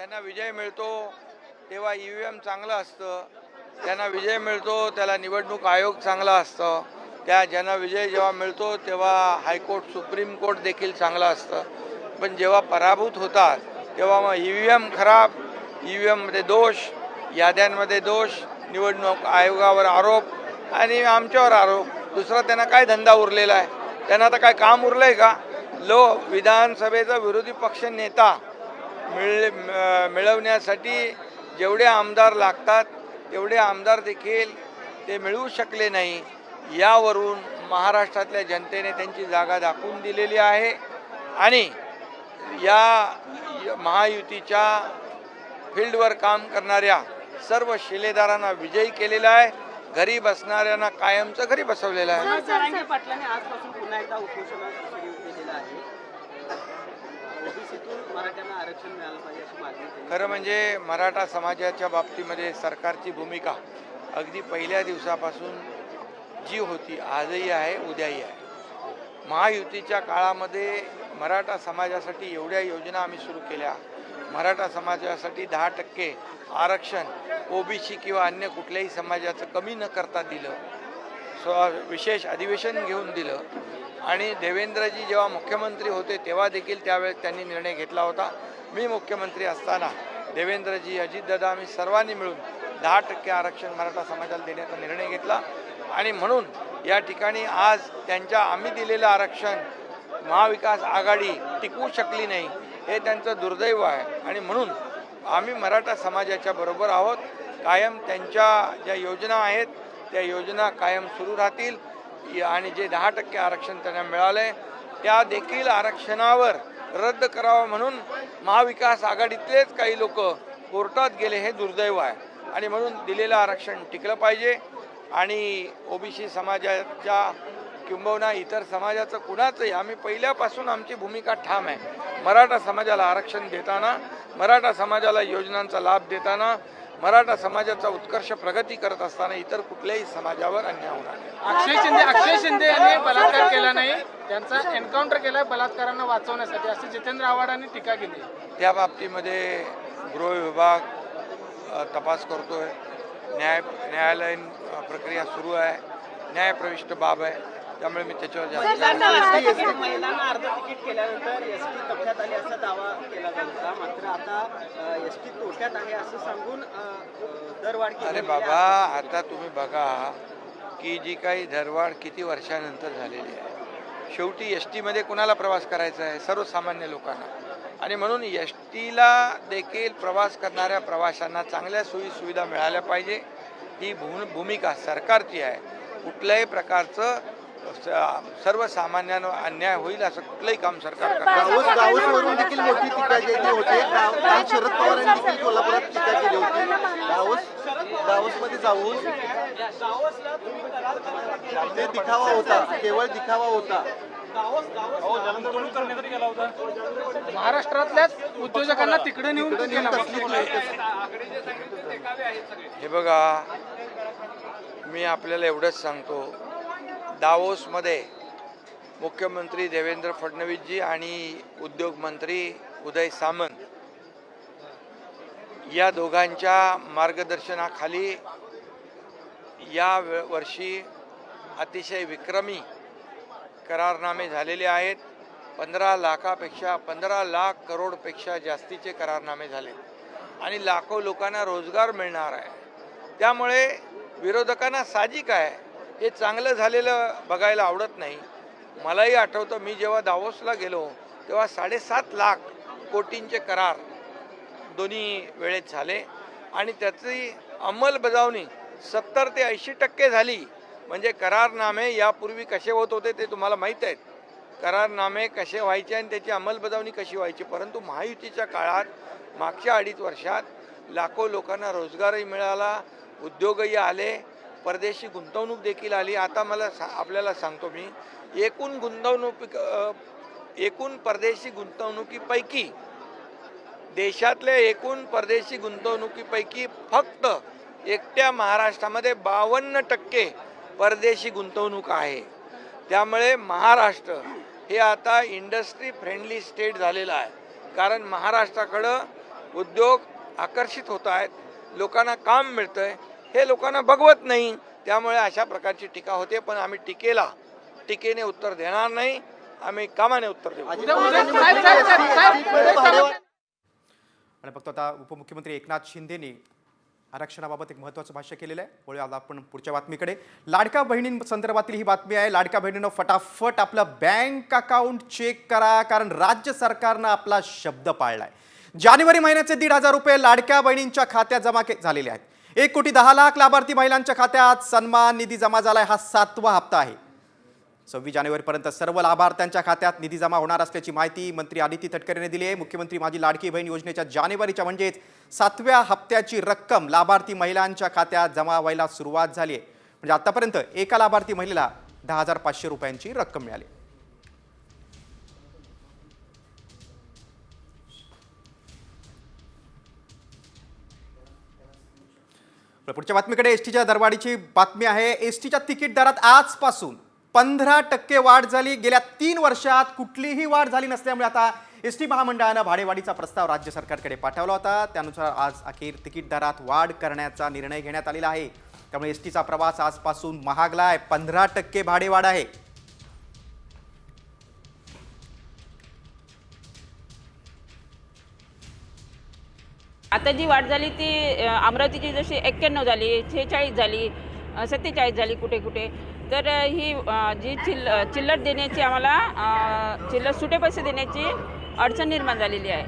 ज्यांना विजय मिळतो तेव्हा EVM चांगलं असतं, ज्यांना विजय मिळतो त्याला निवडणूक आयोग चांगला असतं, ज्यांना विजय जेव्हा मिळतो तेव्हा हायकोर्ट सुप्रीम कोर्ट देखील चांगलं असतं. पण जेव्हा पराभूत होतात तेव्हा मग EVM खराब, EVMमध्ये दोष, याद्यांमध्ये दोष, निवडणूक आयोगावर आरोप आणि आमच्यावर आरोप. दुसरा त्यांना काय धंदा उरलेला आहे? त्यांना आता काय काम उरलं आहे का? विधानसभेचा विरोधी पक्ष नेता मिळवण्यासाठी जेवढे आमदार लागतात तेवढे आमदार देखील ते मिळवू शकले नाही. यावरून महाराष्ट्रातल्या जनतेने त्यांची जागा दाखवून दिलेली आहे आणि या महायुतीच्या फील्डवर काम करणाऱ्या सर्व शिलेदारांना विजयी केलेला आहे. घरी बसणाऱ्यांना कायमचं घरी बसवलेलं आहे. जरांगे पाटलांनी आजपासून पुन्हा एकदा उपोषण सुरू केलेलं आहे. ओबीसीतून मराठ्यांना आरक्षण मिळालं पाहिजे अशी मागणी. खरं म्हणजे मराठा समाजाच्या बाबतीमध्ये सरकारची भूमिका अगदी पहिल्या दिवसापासून जी होती आजही आहे, उद्याही आहे. महायुतीच्या काळामध्ये मराठा समाजासाठी एवढ्या योजना आम्ही सुरू केल्या. मराठा समाजासाठी 10% आरक्षण ओबीसी किंवा अन्य कुठल्याही समाजाचं कमी न करता दिलं. विशेष अधिवेशन घेऊन दिलं आणि देवेंद्रजी जेव्हा मुख्यमंत्री होते तेव्हा देखील त्यावेळेस त्यांनी निर्णय घेतला होता. मी मुख्यमंत्री असताना देवेंद्रजी, अजितदादा, आम्ही सर्वांनी मिळून 10% आरक्षण मराठा समाजाला देण्याचा निर्णय घेतला आणि म्हणून या ठिकाणी आज आम्ही दिलेलं आरक्षण महाविकास आघाडी टिकवू शकली नाही, हे त्यांचं दुर्दैव आहे. आणि म्हणून आम्ही मराठा समाजाच्या बरोबर आहोत. कायम त्यांच्या ज्या योजना आहेत त्या योजना कायम सुरू राहतील आणि जे 10% आरक्षण त्यांना मिळाले त्या देखील आरक्षणावर रद्द करावं म्हणून महाविकास आघाडीतलेच काही लोक कोर्टात गेले, हे दुर्दैव आहे. आणि म्हणून दिलेलं आरक्षण टिकलं पाहिजे आणि ओबीसी समाजाच्या किंबहुना इतर समाजाचं कुणाचंही आम्ही पहिल्यापासून आमची भूमिका ठाम आहे. मराठा समाजाला आरक्षण देताना, मराठा समाजाला योजनांचा लाभ देताना, मराठा समाजाचा उत्कर्ष प्रगती करत असताना इतर कुठल्याही समाजावर अन्याय होणार नाही. अक्षय शिंदे यांनी बलात्कार केला नाही, त्यांचा एन्काउंटर केला बलात्कारांना वाचवण्यासाठी, असे जितेंद्र आव्हाडांनी टीका केली. त्या बाबतीमध्ये गृह विभाग तपास करतोय. न्यायालयीन प्रक्रिया सुरू आहे. न्यायप्रविष्ट बाब आहे, त्यामुळे मी त्याच्यावर महिलांना अर्ध तिकीट केल्यानंतर एसटी तोट्यात आली असा दावा केला जात होता. मात्र आता एसटी तोट्यात आहे असं सांगून दरवाढ केली. अरे बाबा, आता तुम्ही बघा की जी काही दरवाढ किती वर्षानंतर झालेली आहे. शेवटी एसटीमध्ये कुणाला प्रवास करायचा आहे? सर्वसामान्य लोकांना. आणि म्हणून एसटीला देखील प्रवास करणाऱ्या प्रवाशांना चांगल्या सोयीसुविधा मिळाल्या पाहिजे, ही भूमिका सरकारची आहे. कुठल्याही प्रकारचं सर्वसामान्यांवर अन्याय होईल असं कुठलंही काम सरकार करणार. दावोसवरून देखील मोठी टीका केली होती. काल शरद पवारांनी देखील कोल्हापुरात टीका केली होती. दावोसमध्ये जाऊन ते दिखावा होता, केवळ दिखावा होता. महाराष्ट्रातल्याच उद्योजकांना तिकडे नेऊन हे बघा, मी आपल्याला एवढंच सांगतो, दावोसमध्ये मुख्यमंत्री देवेंद्र फडणवीसजी आणि उद्योग मंत्री उदय सामंत या दोघांच्या मार्गदर्शनाखाली या वर्षी अतिशय विक्रमी करारनामे झालेले आहेत. 15 लाख करोडपेक्षा जास्तीचे करारनामे झाले आणि लाखो लोकांना रोजगार मिळणार आहे. त्यामुळे विरोधकांना साहजिक आहे हे चांगलं झालेलं बघायला आवडत नाही. मलाही आठवतं, मी जेव्हा दावोसला गेलो तेव्हा 7.5 लाख कोटींचे करार दोन्ही वेळेत झाले आणि त्याची अंमलबजावणी 70 ते 80% झाली. म्हणजे करारनामे यापूर्वी कसे होत होते ते तुम्हाला माहीत आहेत. करारनामे कसे व्हायचे आणि त्याची अंमलबजावणी कशी व्हायची. परंतु महायुतीच्या काळात मागच्या 2.5 वर्षात लाखो लोकांना रोजगारही मिळाला, उद्योगही आले, परदेशी गुंतवणूक देखील आली. आता आपल्याला सांगतो मी, एकूण परदेशी गुंतवणुकीपैकी, देशातल्या एकूण परदेशी गुंतवणुकीपैकी फक्त एकट्या महाराष्ट्रामध्ये 52% परदेशी गुंतवणूक आहे. त्यामुळे महाराष्ट्र हे आता इंडस्ट्री फ्रेंडली स्टेट झालेलं आहे. कारण महाराष्ट्राकडं उद्योग आकर्षित होत आहेत, लोकांना काम मिळतं आहे, हे लोकांना बघवत नाही. त्यामुळे अशा प्रकारची टीका होते. पण आम्ही टीकेने उत्तर देणार नाही, आम्ही कामाने उत्तर देऊ. साहेब, साहेब. आणि फक्त आता उपमुख्यमंत्री एकनाथ शिंदेनी आरक्षणाबाबत एक महत्त्वाचं भाष्य केलेलं आहे. पुढे आता आपण पुढच्या बातमीकडे. लाडक्या बहिणींसंदर्भातील ही बातमी आहे. लाडक्या बहिणींनो, फटाफट आपलं बँक अकाउंट चेक करा, कारण राज्य सरकारनं आपला शब्द पाळलाय. जानेवारी महिन्याचे 1,500 रुपये लाडक्या बहिणींच्या खात्यात जमा झालेले आहेत. 1,10,00,000 लाभार्थी महिलांच्या खात्यात सन्मान निधी जमा झालाय. हा 7वा हप्ता आहे. 26 जानेवारीपर्यंत सर्व लाभार्थ्यांच्या खात्यात निधी जमा होणार असल्याची माहिती मंत्री आदिती तटकरेंनी दिली आहे. मुख्यमंत्री माझी लाडकी बहीण योजनेच्या जानेवारीच्या म्हणजेच 7व्या हप्त्याची रक्कम लाभार्थी महिलांच्या खात्यात जमा व्हायला सुरुवात झाली आहे. म्हणजे आतापर्यंत एका लाभार्थी महिलेला 10,500 रुपयांची रक्कम मिळाली. पुढच्या बातमीकडे. एसटीच्या दरवाढीची बातमी आहे. एसटीच्या तिकीट दरात आजपासून 15% वाढ झाली. गेल्या 3 वर्षात कुठलीही वाढ झाली नसल्यामुळे आता एसटी महामंडळानं भाडेवाढीचा प्रस्ताव राज्य सरकारकडे पाठवला होता. त्यानुसार आज अखेर तिकीट दरात वाढ करण्याचा निर्णय घेण्यात आलेला आहे. त्यामुळे एसटीचा प्रवास आजपासून महागलाय. 15% भाडेवाढ आहे. आता जी वाढ झाली ती अमरावतीची जशी 91 झाली, 46 झाली, 47 झाली कुठे कुठे. तर ही जी चिल्लर देण्याची आम्हाला चिल्लर सुटे पैसे देण्याची अडचण निर्माण झालेली आहे.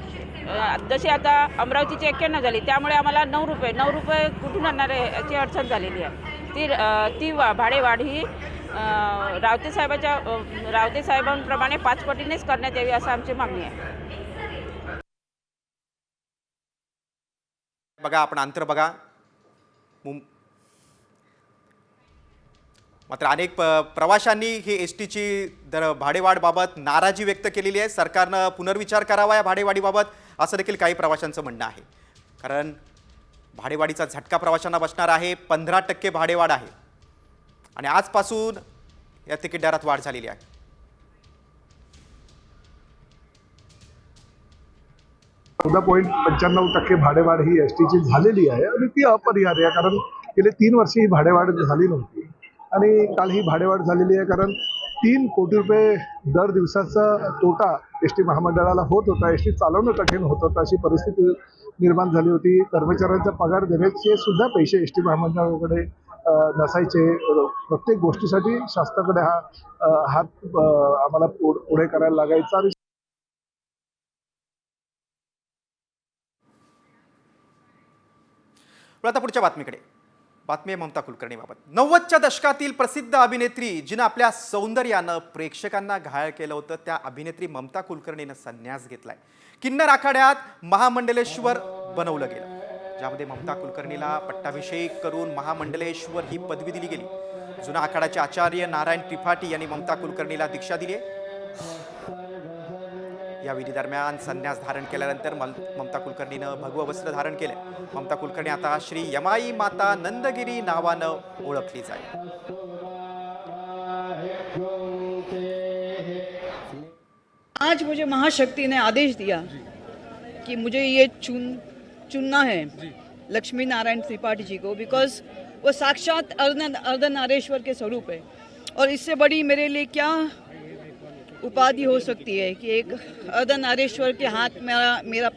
जशी आता अमरावतीची 91 झाली, त्यामुळे आम्हाला 9 रुपये कुठून आणणार आहे याची अडचण झालेली आहे. ती भाडेवाढ ही रावते साहेबांप्रमाणे 5 पटीनेच करण्यात यावी असं आमची मागणी आहे. बघा, आपण अंतर बघा. मात्र अनेक प्रवाशांनी ही एसटीची भाडेवाढबाबत नाराजी व्यक्त केलेली आहे. सरकारनं पुनर्विचार करावा या भाडेवाढीबाबत, असं देखील काही प्रवाशांचं म्हणणं आहे. कारण भाडेवाढीचा झटका प्रवाशांना बसणार आहे. 15% भाडेवाढ आहे आणि आजपासून या तिकीट दरात वाढ झालेली आहे. 14.95% भाडेवाढ ही एसटीची झालेली आहे आणि ती अपरिहार्य आहे. कारण गेले 3 वर्ष ही भाडेवाढ झाली नव्हती आणि काल ही भाडेवाढ झालेली आहे. कारण 3 कोटी रुपये दर दिवसाचा तोटा एसटी महामंडळाला होत होता. एसटी चालवणं कठीण होत होतं, अशी परिस्थिती निर्माण झाली होती. कर्मचाऱ्यांचा पगार देण्याचे सुद्धा पैसे एसटी महामंडळाकडे नसायचे. प्रत्येक गोष्टीसाठी शासनाकडे हा हात आम्हाला पुढे करायला लागायचा. आणि आता पुढच्या बातमीकडे. बातमी आहे ममता कुलकर्णीबाबत. 90च्या दशकातील प्रसिद्ध अभिनेत्री जिनं आपल्या सौंदर्यानं प्रेक्षकांना घायल केलं होतं, त्या अभिनेत्री ममता कुलकर्णीनं संन्यास घेतलाय. किन्नर आखाड्यात महामंडलेश्वर बनवलं गेलं, ज्यामध्ये ममता कुलकर्णीला पट्टाभिषेक करून महामंडलेश्वर ही पदवी दिली गेली. जुना आखाड्याचे आचार्य नारायण त्रिपाठी यांनी ममता कुलकर्णीला दीक्षा दिली आहे. या विधी दरम्यान संन्यास धारण केल्यानंतर ममता कुलकर्णीनं भगवं वस्त्र धारण केलंय. ममता कुलकर्णी आता श्री यमाई माता नंदगिरी नावानं ओळखली जाईल. आज मुझे महाशक्ति ने आदेश दिया कि मुझे ये चुनना है लक्ष्मी नारायण त्रिपाठी जी को, बिकॉज वो साक्षात अर्धनारेश्वर के स्वरूप है. और इससे बड़ी मेरे लिए क्या उपाधि हो सकती है कि एक अर्धनारेश्वर के हाथ मेरा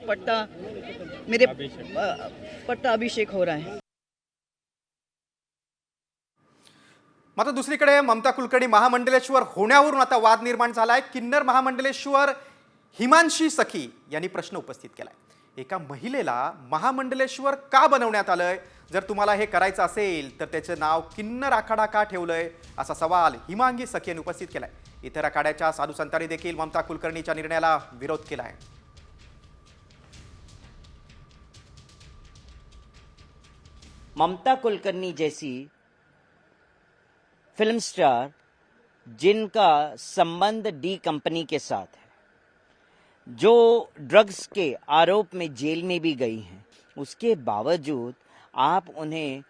पट्टा अभिषेक हो रहा है. मात्र दुसरीकडे ममता कुलकर्णी महामंडलेश्वर होण्यावरून आता वाद निर्माण झालाय. किन्नर महामंडलेश्वर हिमांशी सखी यांनी प्रश्न उपस्थित केलाय. एका महिलेला महामंडलेश्वर का बनवण्यात आलंय? जर तुम्हाला हे करायचं असेल तर त्याचं नाव किन्नर आखाडा का ठेवलंय, असा सवाल हिमांगी सखी यांनी उपस्थित केलाय. इतर आखाड्याच्या साधू संतांनी देखील ममता कुलकर्णीच्या निर्णयाला विरोध केला आहे. ममता कुलकर्णी जैसी फिल्म स्टार जिनका संबंध डी कंपनी के साथ है, जो ड्रग्स के आरोप में जेल में भी गई हैं, उसके बावजूद आप उन्हें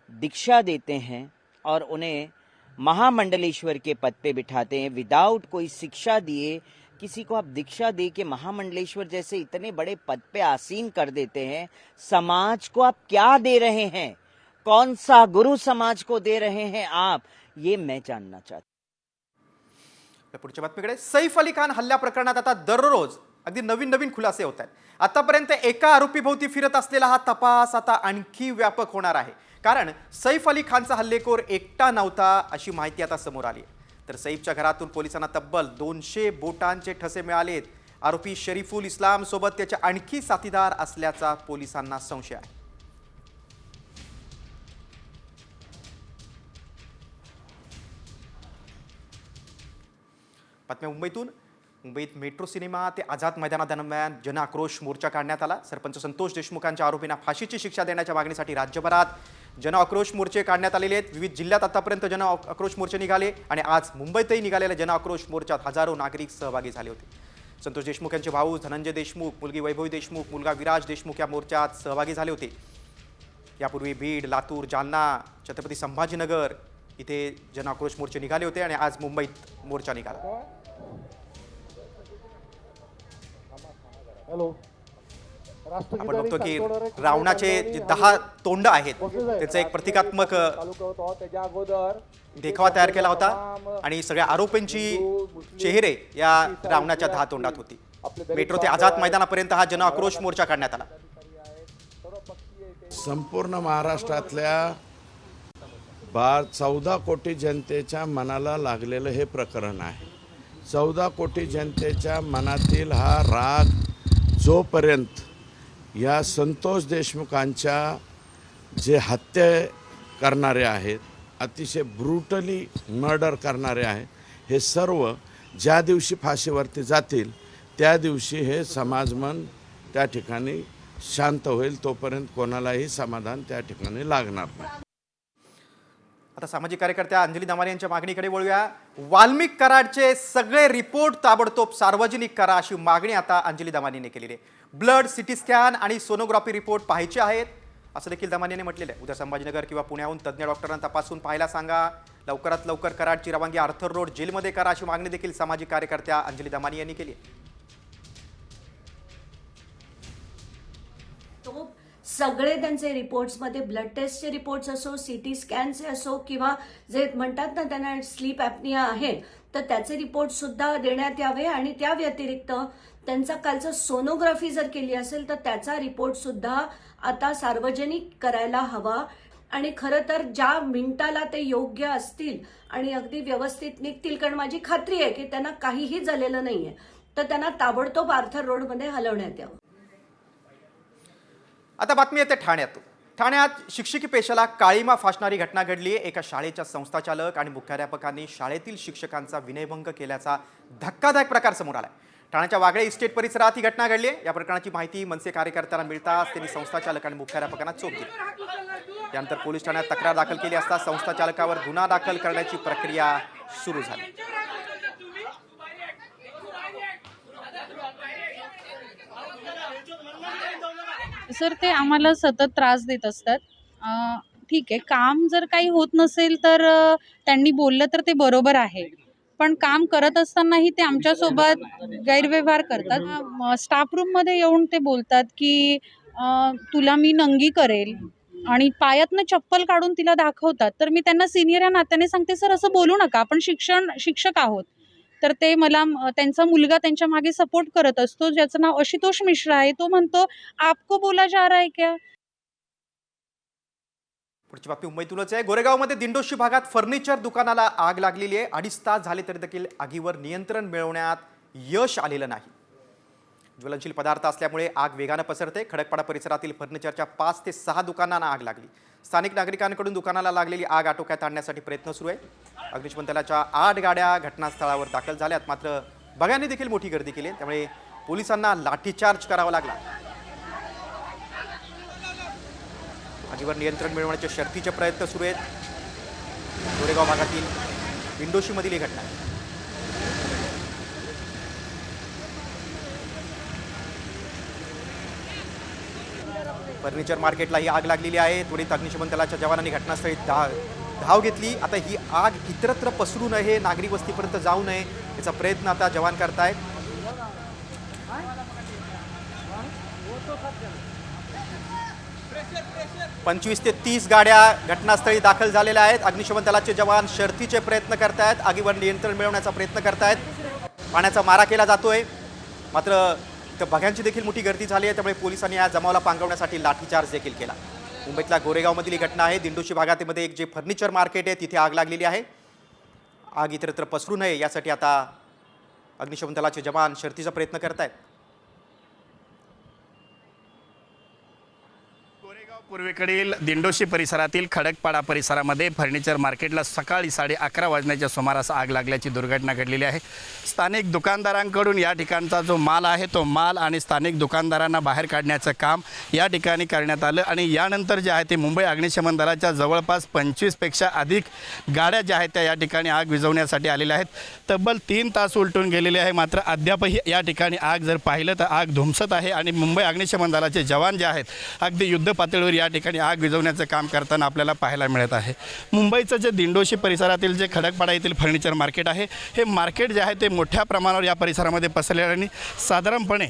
दीक्षा देते हैं और उन्हें महामंडलेश्वर के पद पे बिठाते हैं विदाउट कोई शिक्षा दिए किसी को आप दीक्षा दे के महामंडलेश्वर जैसे इतने बड़े पद पे आसीन कर देते हैं, समाज को आप क्या दे रहे हैं? कौन सा गुरु समाज को दे रहे हैं आप? ये मैं जानना चाहता हूं। पुढच्या बातमीकडे, सैफ अली खान हल्ल्या प्रकरणात आता दररोज अगदी नवीन नवीन खुलासे होत आहेत. आतापर्यंत एका आरोपीभोवती फिरत असलेला हा तपास आता आणखी व्यापक होणार आहे. कारण सैफ अली खानचा हल्लेखोर एकटा नव्हता अशी माहिती आता समोर आली आहे. तर सैफच्या घरातून पोलिसांना तब्बल 200 बोटांचे ठसे मिळालेत. आरोपी शरीफुल इस्लाम सोबत त्याचे आणखी साथीदार असल्याचा पोलिसांना संशय आहे. बातम्या मुंबईतून. मुंबईत मेट्रो सिनेमा ते आझाद मैदानादरम्यान जनआक्रोश मोर्चा काढण्यात आला. सरपंच संतोष देशमुखांच्या आरोपींना फाशीची शिक्षा देण्याच्या मागणीसाठी राज्यभरात जनआक्रोश मोर्चे काढण्यात आलेले आहेत. विविध जिल्ह्यात आतापर्यंत जनआक्रोश मोर्चे निघाले आणि आज मुंबईतही निघालेल्या जनआक्रोश मोर्चात हजारो नागरिक सहभागी झाले होते. संतोष देशमुख यांचे भाऊ धनंजय देशमुख, मुलगी वैभवी देशमुख, मुलगा विराज देशमुख या मोर्चात सहभागी झाले होते. यापूर्वी बीड, लातूर, जालना, छत्रपती संभाजीनगर इथे जनआक्रोश मोर्चे निघाले होते आणि आज मुंबईत मोर्चा निघाला. आपण बघतो की रावणाचे जे 10 तोंड आहेत त्याचं एक प्रतिकात्मक देखावा तयार केला होता आणि सगळ्या आरोपींची चेहरे या रावणाच्या 10 तोंडात होती. मेट्रो ते आझाद मैदानापर्यंत हा जनआक्रोश मोर्चा काढण्यात आला. संपूर्ण महाराष्ट्रातल्या 14 कोटी जनतेच्या मनाला लागलेलं हे प्रकरण आहे. 14 कोटी जनतेच्या मनातील हा राग जोपर्यंत या संतोष देशमुखांच्या जे हत्या करणारे आहेत, अतिशय ब्रुटली मर्डर करणारे आहेत, हे सर्व ज्या दिवशी फाशीवरती जातील त्या दिवशी हे समाजमन त्या ठिकाणी शांत होईल. तोपर्यंत कोणालाही समाधान त्या ठिकाणी लागणार नाही. आता सामाजिक कार्यकर्त्या अंजली दमानी यांच्या मागणीकडे वळूया. वाल्मिक कराडचे सगळे रिपोर्ट ताबडतोब सार्वजनिक करा अशी मागणी आता अंजली दमानीने केलेली आहे. ब्लड, सिटी स्कॅन आणि सोनोग्राफी रिपोर्ट पाहायचे आहेत असं देखील दमानीने म्हटलेलं आहे. उद्या संभाजीनगर किंवा पुण्याहून तज्ज्ञ डॉक्टरांना तपासून पाहायला सांगा. लवकरात लवकर कराडची रवानगी आर्थर रोड जेलमध्ये करा अशी मागणी देखील सामाजिक कार्यकर्त्या अंजली दमानी यांनी केली आहे. सगळे त्यांचे रिपोर्ट्समध्ये ब्लड टेस्टचे रिपोर्ट्स असो, सीटी स्कॅनचे असो किंवा जे म्हणतात ना त्यांना स्लीप ॲपनिया आहे तर त्याचे रिपोर्ट सुद्धा देण्यात यावे. आणि त्या व्यतिरिक्त त्यांचा कालचं सोनोग्राफी जर केली असेल तर त्याचा रिपोर्ट सुद्धा आता सार्वजनिक करायला हवा. आणि खरं तर ज्या मिनिटाला ते योग्य असतील आणि अगदी व्यवस्थित निघतील, कारण माझी खात्री आहे की त्यांना काहीही झालेलं नाहीये, तर त्यांना ताबडतोब आर्थर रोडमध्ये हलवण्यात यावं. आता बातमी येते ठाण्यातून. ठाण्यात शिक्षकी पेशाला काळीमा फासणारी घटना घडली आहे. एका शाळेच्या संस्थाचालक आणि मुख्याध्यापकांनी शाळेतील शिक्षकांचा विनयभंग केल्याचा धक्कादायक प्रकार समोर आला. ठाण्याच्या वागळे इस्टेट परिसरात ही घटना घडली आहे. या प्रकरणाची माहिती मनसे कार्यकर्त्यांना मिळताच त्यांनी संस्थाचालक आणि मुख्याध्यापकांना चोप दिली. त्यानंतर पोलीस ठाण्यात तक्रार दाखल केली असता संस्थाचालकावर गुन्हा दाखल करण्याची प्रक्रिया सुरू झाली. सर, ते आम्हाला सतत त्रास देत असतात. ठीक आहे, काम जर काही होत नसेल तर त्यांनी बोललं तर ते बरोबर आहे, पण काम करत असतानाही ते आमच्यासोबत गैरव्यवहार करतात. स्टाफ रूममध्ये येऊन ते बोलतात की तुला मी नंगी करेल आणि पायातनं चप्पल काढून तिला दाखवतात. तर मी त्यांना सिनियर या नात्याने सांगते, सर असं बोलू नका, आपण शिक्षक आहोत. तर ते मला, त्यांचा मुलगा त्यांच्या मागे सपोर्ट करत असतो ज्याचं नाव आशुतोष मिश्रा आहे. तो म्हणतो आपको बोला जा रहा है क्या. पुढची बातमी मुंबईतूनच आहे. गोरेगावमध्ये दिंडोशी भागात फर्निचर दुकानाला आग लागलेली आहे. 2.5 तास झाले तरी देखील आगीवर नियंत्रण मिळवण्यात यश आलेलं नाही. ज्वलनशील पदार्थ असल्यामुळे आग वेगानं पसरते. खडकपाडा परिसरातील फर्निचरच्या 5 ते 6 दुकानांना आग लागली. स्थानिक नागरिकांकडून दुकानाला लागलेली आग आटोक्यात आणण्यासाठी प्रयत्न सुरू आहे. अग्निशमन दलाच्या 8 गाड्या घटनास्थळावर दाखल झाल्यात. मात्र बघ्यांनी देखील मोठी गर्दी केली, त्यामुळे पोलिसांना लाठीचार्ज करावा लागला. आगीवर नियंत्रण मिळवण्याचे शर्थीचे प्रयत्न सुरू आहेत. गोरेगाव भागातील दिंडोशीमधील ही घटना आहे. फर्निचर मार्केटला ही आग लागलेली आहे. त्वरित अग्निशमन दलाच्या जवानांनी घटनास्थळी धाव घेतली. आता ही आग इतरत्र पसरू नये, नागरी वस्तीपर्यंत जाऊ नये याचा प्रयत्न आता जवान करतायत. 25 ते 30 गाड्या घटनास्थळी दाखल झालेल्या आहेत. अग्निशमन दलाचे जवान शर्थीचे प्रयत्न करतायत, आगीवर नियंत्रण मिळवण्याचा प्रयत्न करतायत. पाण्याचा मारा केला जातोय, मात्र इथं बघ्यांची देखील मोठी गर्दी झाली आहे, त्यामुळे पोलिसांनी या जमावाला पांगवण्यासाठी लाठीचार्ज देखील केला. मुंबईतल्या गोरेगावमधील ही घटना आहे. दिंडोशी भागामध्ये एक जे फर्निचर मार्केट आहे तिथे आग लागलेली आहे. आग इतरत्र पसरू नये यासाठी आता अग्निशमन दलाचे जवान शर्थीचा प्रयत्न करतायत. पूर्वेकडील दिंडोशी परिसरातील खडकपाडा परिसरामध्ये फर्निचर मार्केटला सकाळी 11:30 वाजण्याच्या सुमारास आग लागल्याची दुर्घटना घडलेली आहे. स्थानिक दुकानदारांकडून या ठिकाणचा जो माल आहे तो माल आणि स्थानिक दुकानदारांना बाहेर काढण्याचं काम या ठिकाणी करण्यात आलं आणि यानंतर जे आहे ते मुंबई अग्निशमन दलाच्या जवळपास 25पेक्षा अधिक गाड्या ज्या आहेत त्या या ठिकाणी आग विझवण्यासाठी आलेल्या आहेत. तब्बल 3 तास उलटून गेलेले आहे, मात्र अद्यापही या ठिकाणी आग जर पाहिलं तर आग धुमसत आहे आणि मुंबई अग्निशमन दलाचे जवान जे आहेत अगदी युद्ध पातळीवर या ठिकाणी आग विझवण्याचं काम करताना आपल्याला पाहायला मिळत आहे. मुंबईचं जे दिंडोशी परिसरातील जे खडकपाडा येथील फर्निचर मार्केट आहे हे मार्केट जे आहे ते मोठ्या प्रमाणावर या परिसरामध्ये पसरलेलं आणि साधारणपणे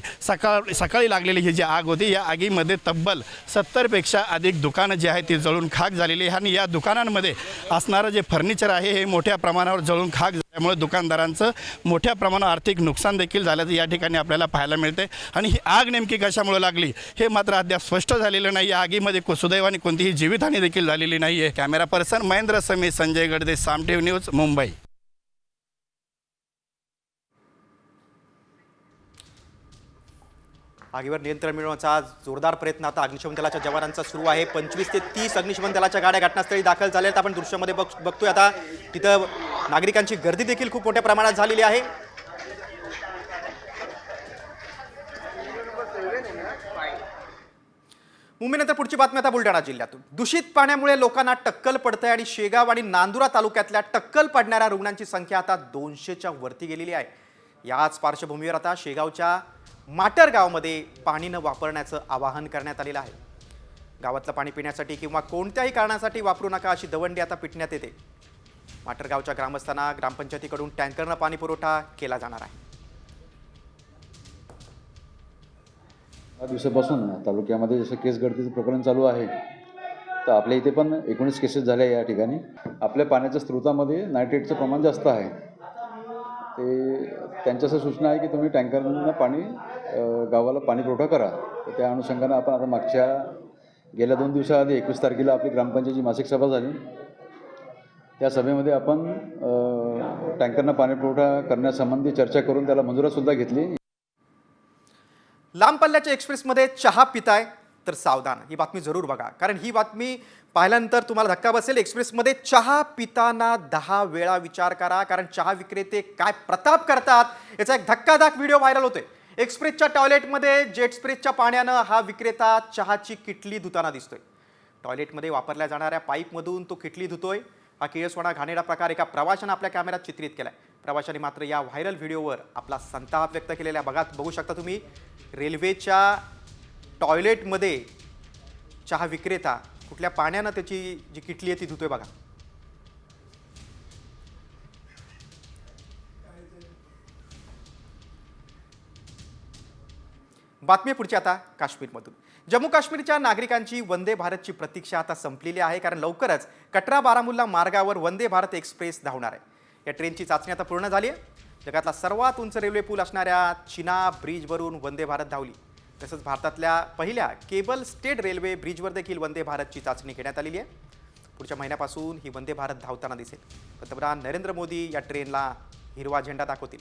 सकाळी लागलेली ही जी आग होती या आगीमध्ये तब्बल 70पेक्षा अधिक दुकानं जी आहेत ती जळून खाक झालेली आहे आणि या दुकानांमध्ये असणारं जे फर्निचर आहे हे मोठ्या प्रमाणावर जळून खाक झाल्यामुळे दुकानदारांचं मोठ्या प्रमाणावर आर्थिक नुकसान देखील झाल्याचं या ठिकाणी आपल्याला पाहायला मिळते आणि ही आग नेमकी कशामुळे लागली हे मात्र अद्याप स्पष्ट झालेलं नाही. या आगीमध्ये सुदैवाने कोणतीही जीवितहानी देखील झालेली नाही आहे. कॅमेरा पर्सन महेंद्र समी, संजय गडदे, साम टीव्ही न्यूज, मुंबई. आगीवर नियंत्रण मिळवण्याचा जोरदार प्रयत्न आता अग्निशमन दलाच्या जवानांचा सुरू आहे. 25 ते 30 अग्निशमन दलाच्या गाड्या घटनास्थळी दाखल झाल्या आहेत. आपण दृश्यामध्ये बघतोय आता तिथं नागरिकांची गर्दी देखील खूप मोठ्या प्रमाणात झालेली आहे. मुंबईनंतर पुढची बातमी आता बुलढाणा जिल्ह्यातून. दूषित पाण्यामुळे लोकांना टक्कल पडतंय आणि शेगाव आणि नांदुरा तालुक्यातल्या टक्कल पडणाऱ्या रुग्णांची संख्या आता 200च्या वरती गेलेली आहे. याच पार्श्वभूमीवर आता शेगावच्या माटर गावामध्ये पाणी न वापरण्याचं आवाहन करण्यात आलेलं आहे. गावातलं पाणी पिण्यासाठी किंवा कोणत्याही कारणासाठी वापरू नका अशी दवंडी आता पिटण्यात येते. माटर गावच्या ग्रामस्थांना ग्रामपंचायतीकडून टँकरनं पाणी पुरवठा केला जाणार आहे. दिवसापासून तालुक्यामध्ये जसं केस गळतीचं प्रकरण चालू आहे तर आपल्या इथे पण 19 केसेस झाल्या या ठिकाणी. आपल्या पाण्याच्या स्रोतामध्ये नायट्रेटचं प्रमाण जास्त आहे. ते त्यांच्या असं सूचना आहे की तुम्ही टँकरनं पाणी गावाला पाणी पुरवठा करा. तर त्या अनुषंगानं आपण आता गेल्या 2 दिवसाआधी 21 तारखेला आपली ग्रामपंचायतीची मासिक सभा झाली. त्या सभेमध्ये आपण टँकरनं पाणी पुरवठा करण्यासंबंधी चर्चा करून त्याला मंजुरासुद्धा घेतली. लांब पल्ल्याच्या एक्सप्रेसमध्ये चहा पिताय तर सावधान. ही बातमी जरूर बघा, कारण ही बातमी पाहिल्यानंतर तुम्हाला धक्का बसेल. एक्सप्रेसमध्ये चहा पिताना 10 वेळा विचार करा, कारण चहा विक्रेते काय प्रताप करतात याचा एक धक्कादायक व्हिडिओ व्हायरल होतोय. एक्सप्रेसच्या टॉयलेटमध्ये जेट स्प्रेच्या पाण्यानं हा विक्रेता चहाची किटली धुताना दिसतोय. टॉयलेटमध्ये वापरल्या जाणाऱ्या पाईपमधून तो किटली धुतोय. हा किळसवाणा घाणेरडा प्रकार एका प्रवाशानं आपल्या कॅमेऱ्यात चित्रित केलाय. प्रवाशाने मात्र या व्हायरल व्हिडिओवर आपला संताप व्यक्त केलेला बघू शकता तुम्ही. रेल्वेच्या टॉयलेटमध्ये चहा विक्रेता कुठल्या पाण्यानं त्याची जी किटली आहे ती धुतोय बघा. बातमी पुढची आता काश्मीरमधून. जम्मू काश्मीरच्या नागरिकांची वंदे भारतची प्रतीक्षा आता संपलेली आहे, कारण लवकरच कटरा बारामुल्ला मार्गावर वंदे भारत एक्सप्रेस धावणार आहे. या ट्रेनची चाचणी आता पूर्ण झाली आहे. जगातला सर्वात उंच रेल्वे पूल असणाऱ्या चिना ब्रिजवरून वंदे भारत धावली. तसंच भारतातल्या पहिल्या केबल स्टेट रेल्वे ब्रिजवर देखील वंदे भारतची चाचणी घेण्यात आलेली आहे. पुढच्या महिन्यापासून ही वंदे भारत धावताना दिसेल. पंतप्रधान नरेंद्र मोदी या ट्रेनला हिरवा झेंडा दाखवतील.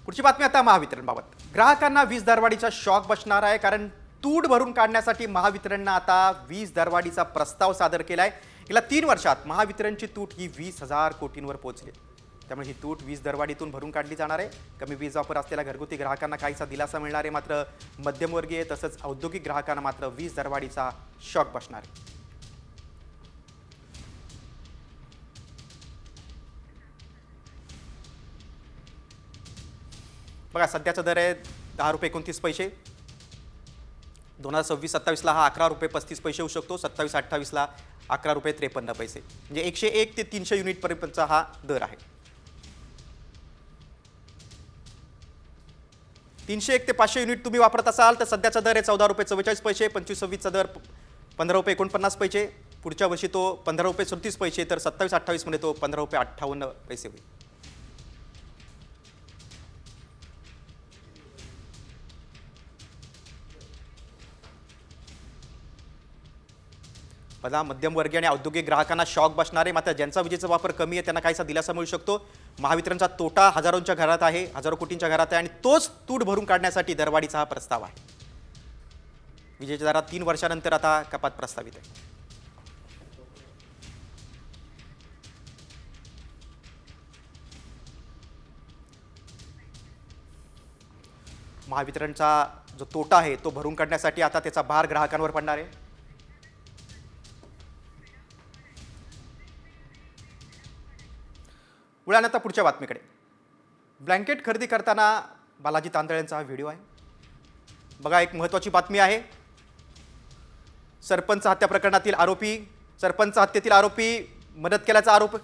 पुढची बातमी आता महावितरणबाबत. ग्राहकांना वीज दरवाढीचा शॉक बसणार आहे, कारण तूट भरून काढण्यासाठी महावितरणनं आता वीज दरवाढीचा प्रस्ताव सादर केलाय. गेल्या 3 वर्षात महावितरणची तूट ही 20,000 कोटींवर पोहोचली. त्यामुळे ही तूट वीज दरवाढीतून भरून काढली जाणार आहे. कमी वीज वापर असलेल्या घरगुती ग्राहकांना काहीसा दिलासा मिळणार आहे, मात्र मध्यमवर्गीय तसंच औद्योगिक ग्राहकांना मात्र वीज दरवाढीचा शॉक बसणार आहे. बघा, सध्याचा दर आहे 10 रुपये 29 पैसे. 2026-27ला हा 11 रुपये 35 पैसे होऊ शकतो. 27-28ला 11.53 रुपये, म्हणजे 101 ते 300 युनिटपर्यंतचा हा दर आहे. 301 ते 500 युनिट तुम्ही वापरत असाल तर सध्याचा दर आहे 14.44 रुपये, 25-26चा दर 15.49 रुपये, पुढच्या वर्षी तो 15.37 रुपये, तर 27-28 मध्ये तो 15.58 होईल. पण मध्यमवर्गीय आणि औद्योगिक ग्राहकांना शॉक बसणारे, मात्र ज्यांचा विजेचा वापर कमी आहे त्यांना काहीसा दिलासा मिळू शकतो. महावितरणचा तोटा हजारोंच्या घरात आहे, हजारो कोटींच्या घरात आहे, आणि तोच तूट भरून काढण्यासाठी दरवाढीचा हा प्रस्ताव आहे. विजेच्या दरात 3 वर्षानंतर आता कपात प्रस्तावित आहे. महावितरणचा जो तोटा आहे तो भरून काढण्यासाठी आता त्याचा भार ग्राहकांवर पडणार आहे. वळल्यानंतर पुढच्या बातमीकडे. ब्लँकेट खरेदी करताना बालाजी तांदळे यांचा हा व्हिडिओ आहे. बघा, एक महत्त्वाची बातमी आहे. सरपंच हत्या प्रकरणातील आरोपी, सरपंच हत्येतील आरोपी मदत केल्याचा आरोप.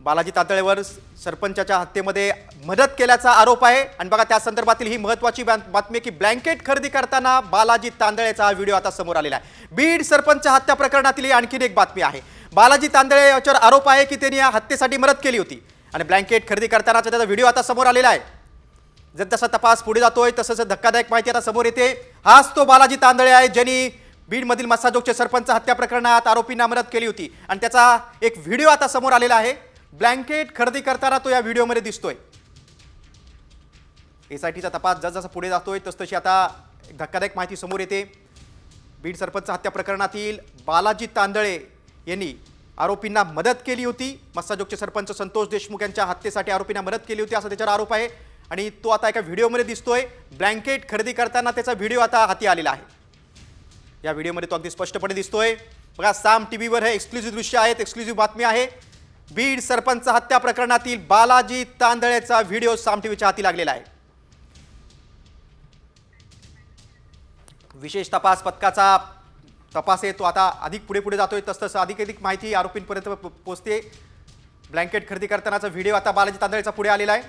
बालाजी तांदळेवर सरपंचाच्या हत्येमध्ये मदत केल्याचा आरोप आहे. आणि बघा, त्या संदर्भातील ही महत्त्वाची बातमी की ब्लँकेट खरेदी करताना बालाजी तांदळेचा हा व्हिडिओ आता समोर आलेला आहे. बीड सरपंच हत्या प्रकरणातील ही आणखीन एक बातमी आहे. बालाजी तांदळे याच्यावर आरोप आहे की त्यांनी या हत्येसाठी मदत केली होती आणि ब्लँकेट खरेदी करतानाचा त्याचा व्हिडिओ आता समोर आलेला आहे. जर तसा तपास पुढे जातोय तसंच धक्कादायक माहिती आता समोर येते. हाच तो बालाजी तांदळे आहे ज्यांनी बीडमधील मस्साजोगच्या सरपंच हत्या प्रकरणात आरोपींना मदत केली होती आणि त्याचा एक व्हिडिओ आता समोर आलेला आहे. ब्लँकेट खरेदी करताना तो या व्हिडिओमध्ये दिसतोय. एसआयटीचा तपास जसजसा पुढे जातोय तसतशी आता धक्कादायक माहिती समोर येते. बीड सरपंच हत्या प्रकरणातील बालाजी तांदळे यांनी आरोपींना मदत केली होती. मस्साजोगचे सरपंच संतोष देशमुख यांच्या हत्येसाठी आरोपींना मदत केली होती असा त्याच्यावर आरोप आहे आणि तो आता एका व्हिडिओमध्ये दिसतोय. ब्लँकेट खरेदी करताना त्याचा व्हिडिओ आता हाती आलेला आहे. या व्हिडिओमध्ये तो अगदी स्पष्टपणे दिसतोय. बघा, साम टीव्हीवर हे एक्सक्लुझिव्ह दृश्य आहेत, एक्सक्लुझिव्ह बातमी आहे. बीड सरपंच हत्या प्रकरणातील बालाजी तांदळेचा व्हिडिओ साम टीव्हीच्या हाती लागलेला आहे. विशेष तपास पथकाचा तपास आहे तो आता अधिक पुढे जातोय. तसतसं अधिक माहिती आरोपींपर्यंत पोहोचते. ब्लँकेट खरेदी करतानाचा व्हिडिओ आता बालाजी तांदळेचा पुढे आलेला आहे.